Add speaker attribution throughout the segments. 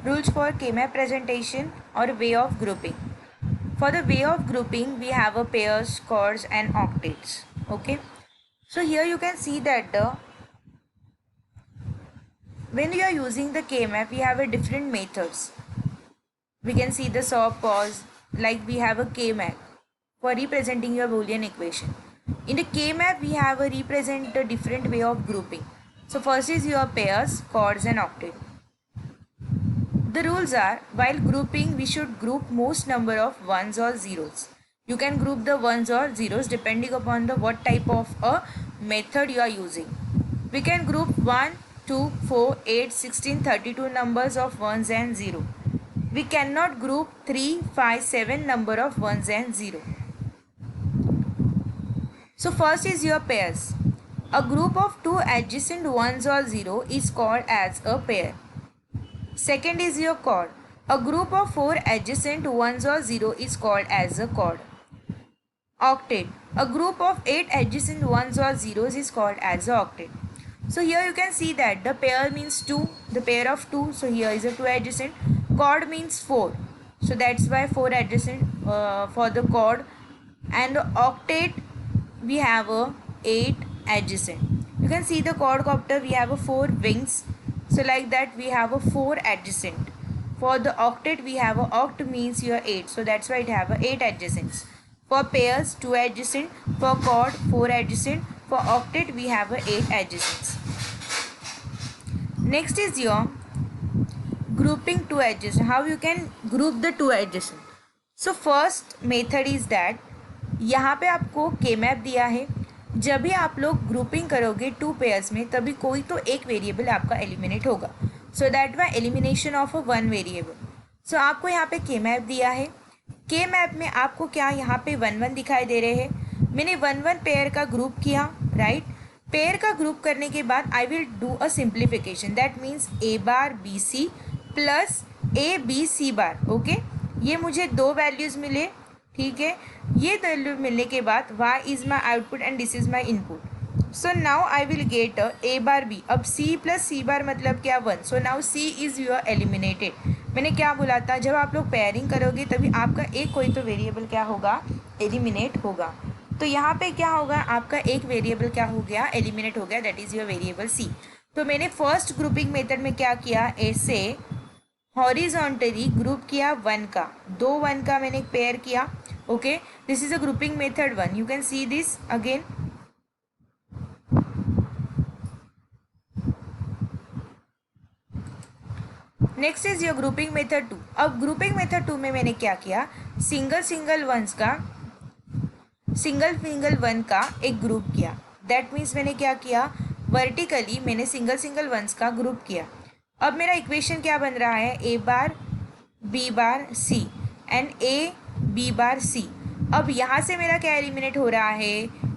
Speaker 1: Rules for K-map presentation or way of grouping. For the way of grouping, we have a pairs, chords and octaves. Okay. So here you can see that when you are using the K-map, we have a different methods. We can see the saw pause, like we have a K-map for representing your Boolean equation. In the K-map, we have a represent a different way of grouping. So first is your pairs, chords and octave. The rules are, while grouping, we should group most number of ones or zeros. You can group the ones or zeros depending upon the what type of a method you are using. We can group 1, 2, 4, 8, 16, 32 numbers of ones and 0. We cannot group 3, 5, 7 number of ones and 0. So first is your pairs. A group of two adjacent ones or 0 is called as a pair. Second is your chord. A group of four adjacent ones or 0 is called as a chord. Octet. A group of 8 adjacent ones or zeros is called as a octet. So here you can see that the pair means 2, the pair of 2. So here is a 2 adjacent. Chord means 4. So that's why 4 adjacent for the chord. And the octet, we have a 8 adjacent. You can see the quadcopter, we have a 4 wings. So like that we have a 4 adjacent. For the octet we have a oct means your 8. So that's why it have a 8 adjacents. For pairs 2 adjacent. For chord 4 adjacent. For octet we have a 8 adjacents. Next is your grouping 2 adjacent. How you can group the 2 adjacent? So first method is that यहाँ पे आपको के map दिया है. जब भी आप लोग ग्रुपिंग करोगे 2 पेयर्स में तभी कोई तो एक वेरिएबल आपका एलिमिनेट होगा. So that Y elimination of a 1 variable. So आपको यहाँ पे के मैप दिया है. के मैप में आपको क्या यहाँ पे 1 1 दिखाई दे रहे हैं. मैंने 1 1 पेयर का ग्रुप किया, राइट. पेयर का ग्रुप करने के बाद I will do a simplification. That means A bar B C plus A B C bar. Okay, ये मुझे 2 वैल्यूज़ मिले. ठीक है, ये वैल्यू मिलने के बाद y is my output and this is my input. So now I will get A bar B. अब c प्लस सी बार मतलब क्या 1. So now c is your eliminated. मैंने क्या बोला था, जब आप लोग पेयरिंग करोगे तभी आपका एक कोई तो वेरिएबल क्या होगा, एलिमिनेट होगा. तो यहाँ पे क्या होगा, आपका एक वेरिएबल क्या हो गया, एलिमिनेट हो गया. That is your variable c. तो मैंने फर्स्ट ग्रुपिंग मेथड में क्या किया, ऐसे हॉरिजॉन्टली ग्रुप किया 1 का, 2 1 का मैंने पेयर किया. Okay, this is a grouping method 1. You can see this again. Next is your grouping method 2. अब ग्रुपिंग मेथड 2 में मैंने क्या किया, सिंगल सिंगल वन का एक ग्रुप किया. दैट मीन्स मैंने क्या किया, वर्टिकली मैंने सिंगल सिंगल वंस का ग्रुप किया. अब मेरा इक्वेशन क्या बन रहा है, A bar B bar C and A B bar C. अब यहाँ से मेरा क्या एलिमिनेट हो रहा है,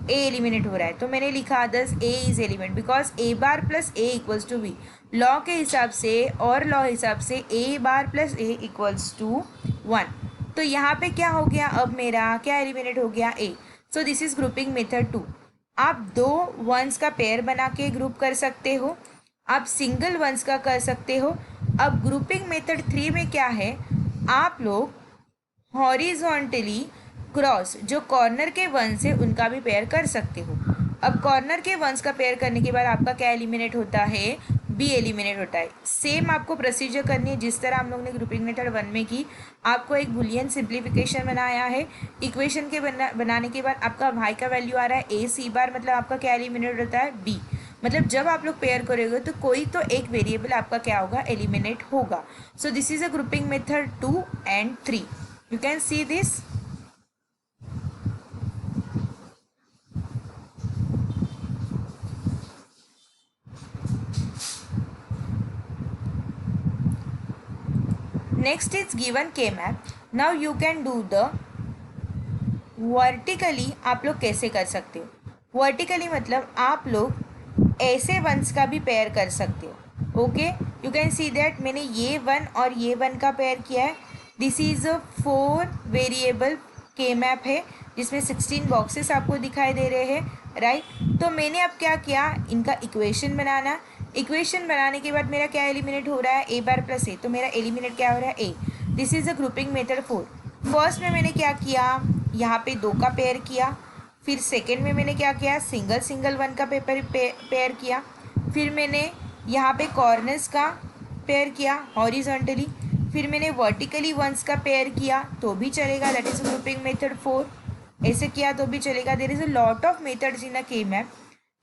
Speaker 1: ए एलिमिनेट हो रहा है. तो मैंने लिखा thus A is element because A bar plus A equals to B. Law के हिसाब से और लॉ हिसाब से A bar plus A equals to 1. तो यहाँ पे क्या हो गया, अब मेरा क्या एलिमिनेट हो गया, A. So this is grouping method 2. आप 2 वंस का पेयर बना के ग्रुप कर सकते हो, आप सिंगल वंस का कर सकते हो. अब ग्रुपिंग मेथड 3 में क्या है, आप लोग हॉरिजॉन्टली क्रॉस जो कॉर्नर के वंस है उनका भी पेयर कर सकते हो. अब कॉर्नर के वंस का पेयर करने के बाद आपका क्या एलिमिनेट होता है, बी एलिमिनेट होता है. सेम आपको प्रोसीजर करनी है जिस तरह हम लोग ने ग्रुपिंग मेथड 1 में की. आपको एक बुलियन सिंप्लीफिकेशन बनाया है. इक्वेशन के बनाने के बाद आपका वाई का वैल्यू आ रहा है ए सी बार, मतलब आपका क्या एलिमिनेट होता है, बी. मतलब जब आप लोग पेयर करोगे तो कोई तो एक वेरिएबल आपका क्या होगा, एलिमिनेट होगा. So this is a grouping method 2 and 3. You can see this. Next is given K map. Now you can do the vertically. आप लोग कैसे कर सकते हो, वर्टिकली मतलब आप लोग ऐसे वंस का भी पेयर कर सकते हो. Okay, you can see that मैंने ये 1 और ये 1 का पेयर किया है. दिस इज अ 4 वेरिएबल के मैप है जिसमें 16 बॉक्सेस आपको दिखाई दे रहे हैं, राइट. तो मैंने अब क्या किया, इनका इक्वेशन बनाना. इक्वेशन बनाने के बाद मेरा क्या एलिमिनेट हो रहा है, ए बार प्लस ए, तो मेरा एलिमिनेट क्या हो रहा है, A. This is the grouping method 4। First में मैंने क्या किया, यहाँ पे 2 का पेयर किया। फिर सेकेंड में मैंने क्या किया, सिंगल सिंगल 1 का पेयर किया। फिर मैंने यहाँ पे कॉर्नर्स का पेयर किया हॉरिजॉन्टली। फिर मैंने वर्टिकली वंस का पेयर किया तो भी चलेगा, दैट इज ग्रुपिंग मेथड 4। ऐसे किया तो भी चलेगा। There is a lot of methods in a K map,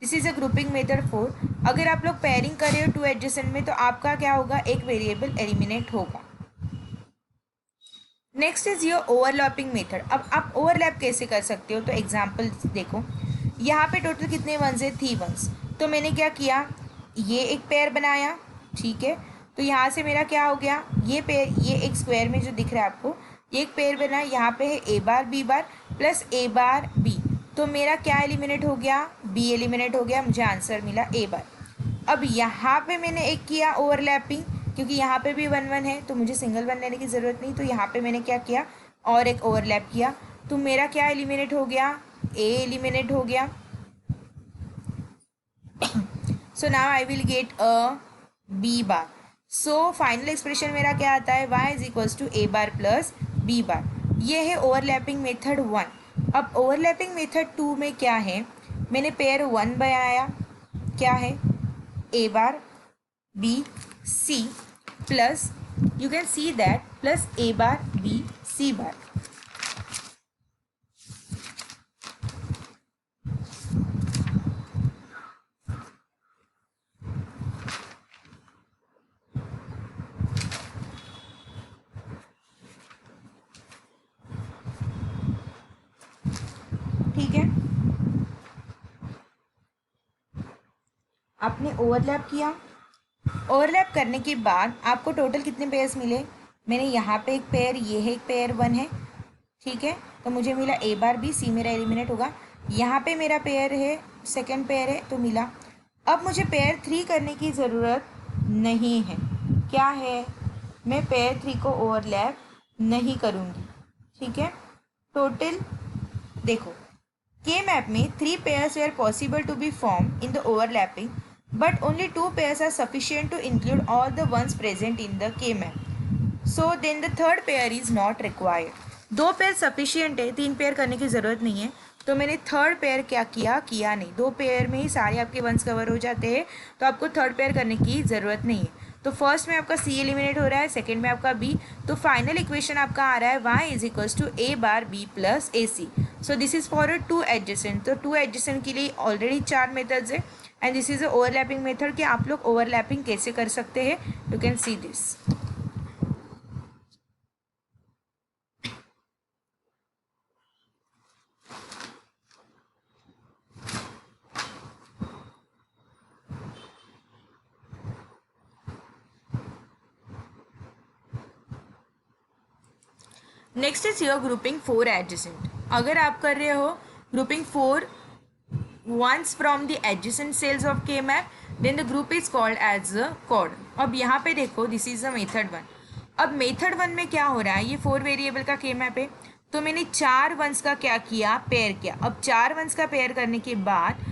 Speaker 1: this is a grouping method 4। अगर आप लोग पेयरिंग कर रहे हो 2 एडजेसेंट में तो आपका क्या होगा, एक वेरिएबल एलिमिनेट होगा। Next is your overlapping method. अब आप ओवरलैप कैसे कर सकते हो, तो एग्जाम्पल देखो, यहाँ पे टोटल कितने वंस है, 3 वंस। तो मैंने क्या किया, ये एक पेयर बनाया, ठीक है। तो यहाँ से मेरा क्या हो गया, ये पेयर, ये एक स्क्वायर में जो दिख रहा है आपको, ये एक पेयर बना, यहाँ पे है A bar B bar plus A bar B. तो मेरा क्या एलिमिनेट हो गया, बी एलिमिनेट हो गया, मुझे आंसर मिला ए बार। अब यहाँ पे मैंने एक किया ओवरलैपिंग, क्योंकि यहाँ पे भी 1 1 है तो मुझे सिंगल 1 लेने की ज़रूरत नहीं, तो यहाँ पे मैंने क्या किया, और एक ओवरलैप किया। तो मेरा क्या एलिमिनेट हो गया, ए एलिमिनेट हो गया। So now I will get a B bar. So final expression मेरा क्या आता है, y is equals to A bar plus B bar. ये है ओवरलैपिंग मेथड 1। अब ओवरलैपिंग मेथड 2 में क्या है, मैंने पेयर 1 बनाया, क्या है, A bar B C plus, you can see that, plus A bar B C bar. ठीक है, आपने ओवरलैप किया। ओवरलैप करने के बाद आपको टोटल कितने पेयर्स मिले, मैंने यहाँ पे एक पेयर, ये है एक पेयर 1 है, ठीक है। तो मुझे मिला ए बार बी, सी मेरा एलिमिनेट होगा। यहाँ पे मेरा पेयर है, सेकंड पेयर है, तो मिला। अब मुझे पेयर 3 करने की ज़रूरत नहीं है, क्या है, मैं पेयर 3 को ओवरलैप नहीं करूँगी, ठीक है। टोटल देखो, के मैप में 3 pairs were possible to be formed in the overlapping, but only 2 pairs are sufficient to include all the ones present in the K map. So then the third pair is not required. 2 pair sufficient है, 3 pair करने की ज़रूरत नहीं है। तो मैंने third pair क्या किया, किया नहीं। 2 पेयर में ही सारे आपके वंस कवर हो जाते हैं, तो आपको थर्ड पेयर करने की ज़रूरत नहीं है। तो फर्स्ट में आपका सी एलिमिनेट हो रहा है, सेकेंड में आपका बी। तो फाइनल इक्वेशन आपका आ रहा है y is equals to A bar B plus A C. So this is for 2 adjacent. तो 2 एडजेसेंट के लिए ऑलरेडी 4 मेथड्स है, and this is a overlapping method कि आप लोग ओवरलैपिंग कैसे कर सकते हैं, you can see this. Next is your grouping 4 adjacent. अगर आप कर रहे हो grouping 4 ones from the adjacent cells of K map, then the group is called as a quad. अब यहाँ पे देखो, दिस इज द मेथड 1। अब मेथड 1 में क्या हो रहा है, ये 4 वेरिएबल का के मैप है, तो मैंने 4 वंस का क्या किया, पेयर किया। अब 4 वंस का पेयर करने के बाद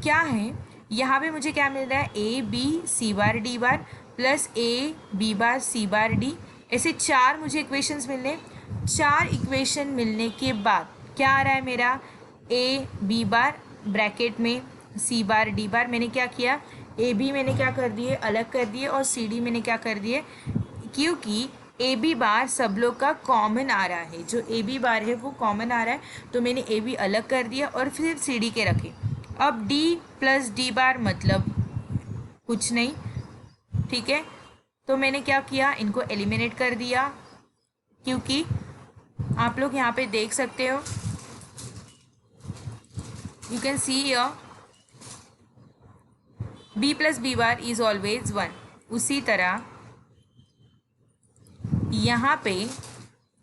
Speaker 1: क्या है, यहाँ पे मुझे क्या मिल रहा है, A B C bar D bar plus A B bar C bar D. ऐसे 4 मुझे इक्वेशंस मिल रहे। 4 इक्वेशन मिलने के बाद क्या आ रहा है मेरा, ए बी बार ब्रैकेट में सी बार डी बार। मैंने क्या किया, ए बी मैंने क्या कर दिए, अलग कर दिए, और सी डी मैंने क्या कर दिए, क्योंकि ए बी बार सब लोग का कॉमन आ रहा है, जो ए बी बार है वो कॉमन आ रहा है, तो मैंने ए बी अलग कर दिया और फिर सी डी के रखे। अब डी प्लस डी बार मतलब कुछ नहीं, ठीक है। तो मैंने क्या किया, इनको एलिमिनेट कर दिया, क्योंकि आप लोग यहाँ पे देख सकते हो, you can see here B plus B bar is always 1। उसी तरह यहाँ पे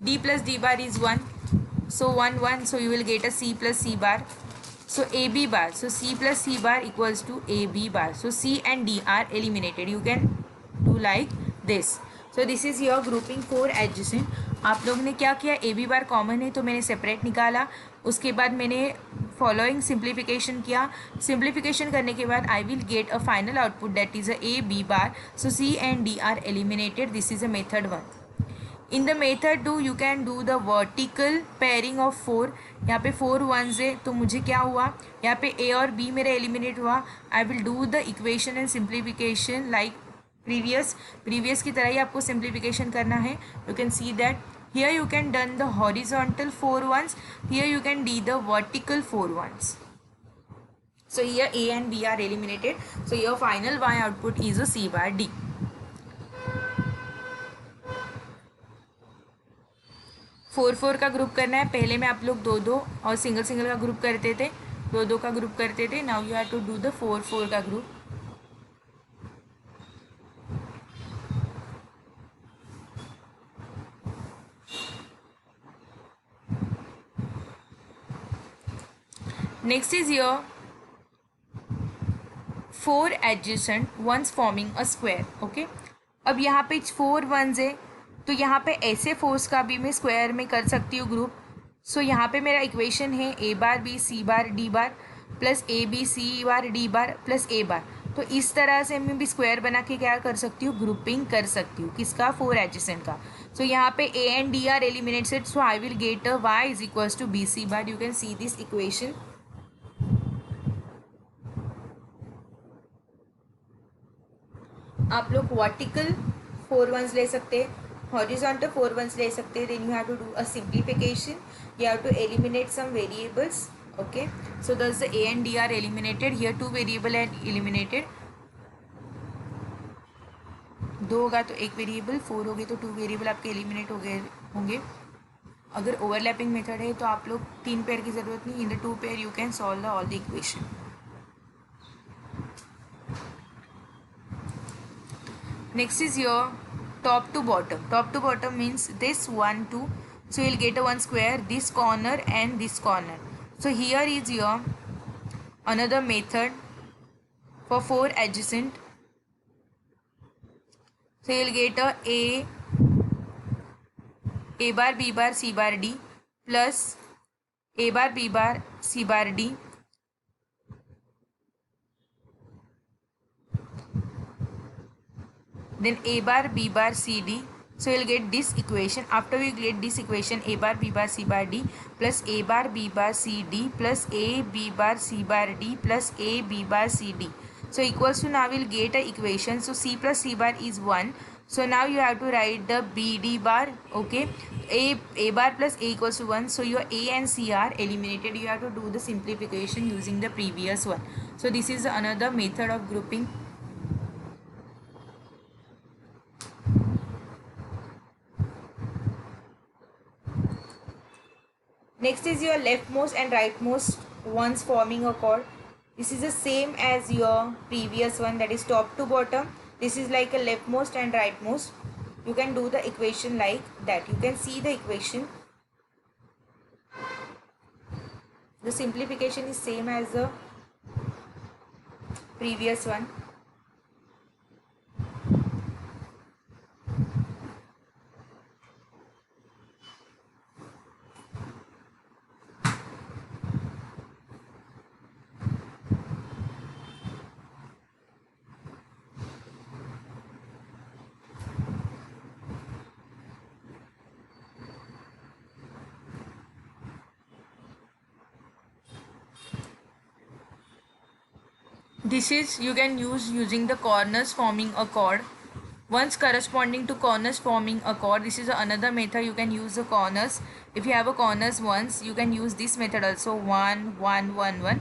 Speaker 1: d plus D bar is 1, so 1 1, so you will get a c plus C bar, so ab bar, so c plus c bar equals to ab bar, so c and d are eliminated, you can do like this. So this is your grouping 4 adjacent. आप लोगों ने क्या किया, ab bar common है तो मैंने separate निकाला, उसके बाद मैंने फॉलोइंग सिंप्लीफिकेशन किया. सिंप्लीफिकेशन करने के बाद I will get a final output that is a A B bar. So C and D are eliminated. This is a method 1. In the method 2 you can do the vertical pairing of 4. यहाँ पे 4 once है तो मुझे क्या हुआ, यहाँ पे ए और बी मेरा एलिमिनेट हुआ. आई will do the equation and simplification like previous की तरह ही आपको सिंप्लीफिकेशन करना है. You can see that here you can done the horizontal 4 ones, here you can do the vertical 4 ones. So here A and B are eliminated. So your final Y output is a C bar D. 4 का group करना है. पहले में आप लोग 2 और single का group करते थे, 2 का ग्रुप करते थे. Now you have to do the 4 का group. Next is your 4 adjacent ones forming a square. Okay, अब यहाँ पे 4 वंस है तो यहाँ पे ऐसे 4s का भी मैं स्क्वायर में कर सकती हूँ ग्रुप. सो यहाँ पे मेरा इक्वेशन है A bar B C bar D bar plus A B C bar D bar plus A bar. तो इस तरह से मैं भी स्क्वायर बना के क्या कर सकती हूँ, ग्रुपिंग कर सकती हूँ. किसका, 4 एडजेसेंट का. सो यहाँ पे A and D are eliminated. So I will get a Y is equals to B C bar. You can see this equation. आप लोग वर्टिकल 4 वंस ले सकते हैं, हॉरिजॉन्टल 4 वंस ले सकते हैं. Then you have to do a simplification. You have to eliminate some variables. Okay, so thus the A and D are eliminated. Here 2 variable and eliminated. 2 होगा तो 1 वेरिएबल, 4 हो गए तो 2 वेरिएबल आपके एलिमिनेट हो गए होंगे. अगर ओवरलैपिंग मेथड है तो आप लोग 3 पेयर की ज़रूरत नहीं. In the 2 pair you can solve the all the equation. Next is your top to bottom. Top to bottom means this 1 2. So you'll get a 1 square, this corner and this corner. So here is your another method for 4 adjacent. So you'll get a bar b bar c bar d plus a bar b bar c bar d then a bar b bar c d. So you'll get this equation. After we get this equation, a bar b bar c bar d plus a bar b bar c d plus a b bar c bar d plus a b bar c d. So equals to, now we'll get a equation. So c plus c bar is 1. So now you have to write the b d bar. Okay, a bar plus a equals to 1. So your a and c are eliminated. You have to do the simplification using the previous one. So this is another method of grouping. Next is your leftmost and rightmost ones forming a chord. This is the same as your previous one, that is top to bottom. This is like a leftmost and rightmost. You can do the equation like that. You can see the equation. The simplification is same as the previous one. This is, you can use using the corners forming a chord. Ones corresponding to corners forming a chord. This is another method. You can use the corners. If you have a corners ones, you can use this method also. 1 1 1 1.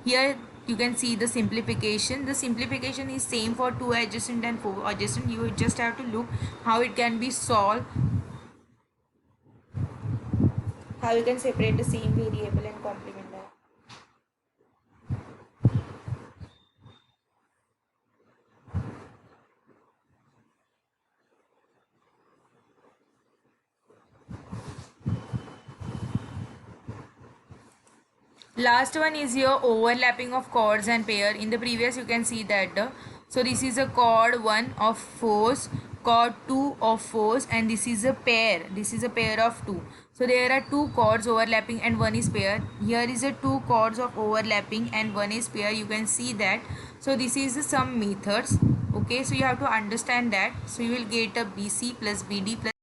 Speaker 1: Here you can see the simplification. The simplification is same for 2 adjacent and 4 adjacent. You just have to look how it can be solved. How you can separate the same variable and complement that. Last one is your overlapping of chords and pair. In the previous you can see that so this is a chord 1 of 4s, chord 2 of 4s, and this is a pair. This is a pair of 2. So there are 2 chords overlapping and one is pair. Here is a 2 chords of overlapping and one is pair. You can see that. So this is the some methods. Okay, so you have to understand that. So you will get a BC plus BD plus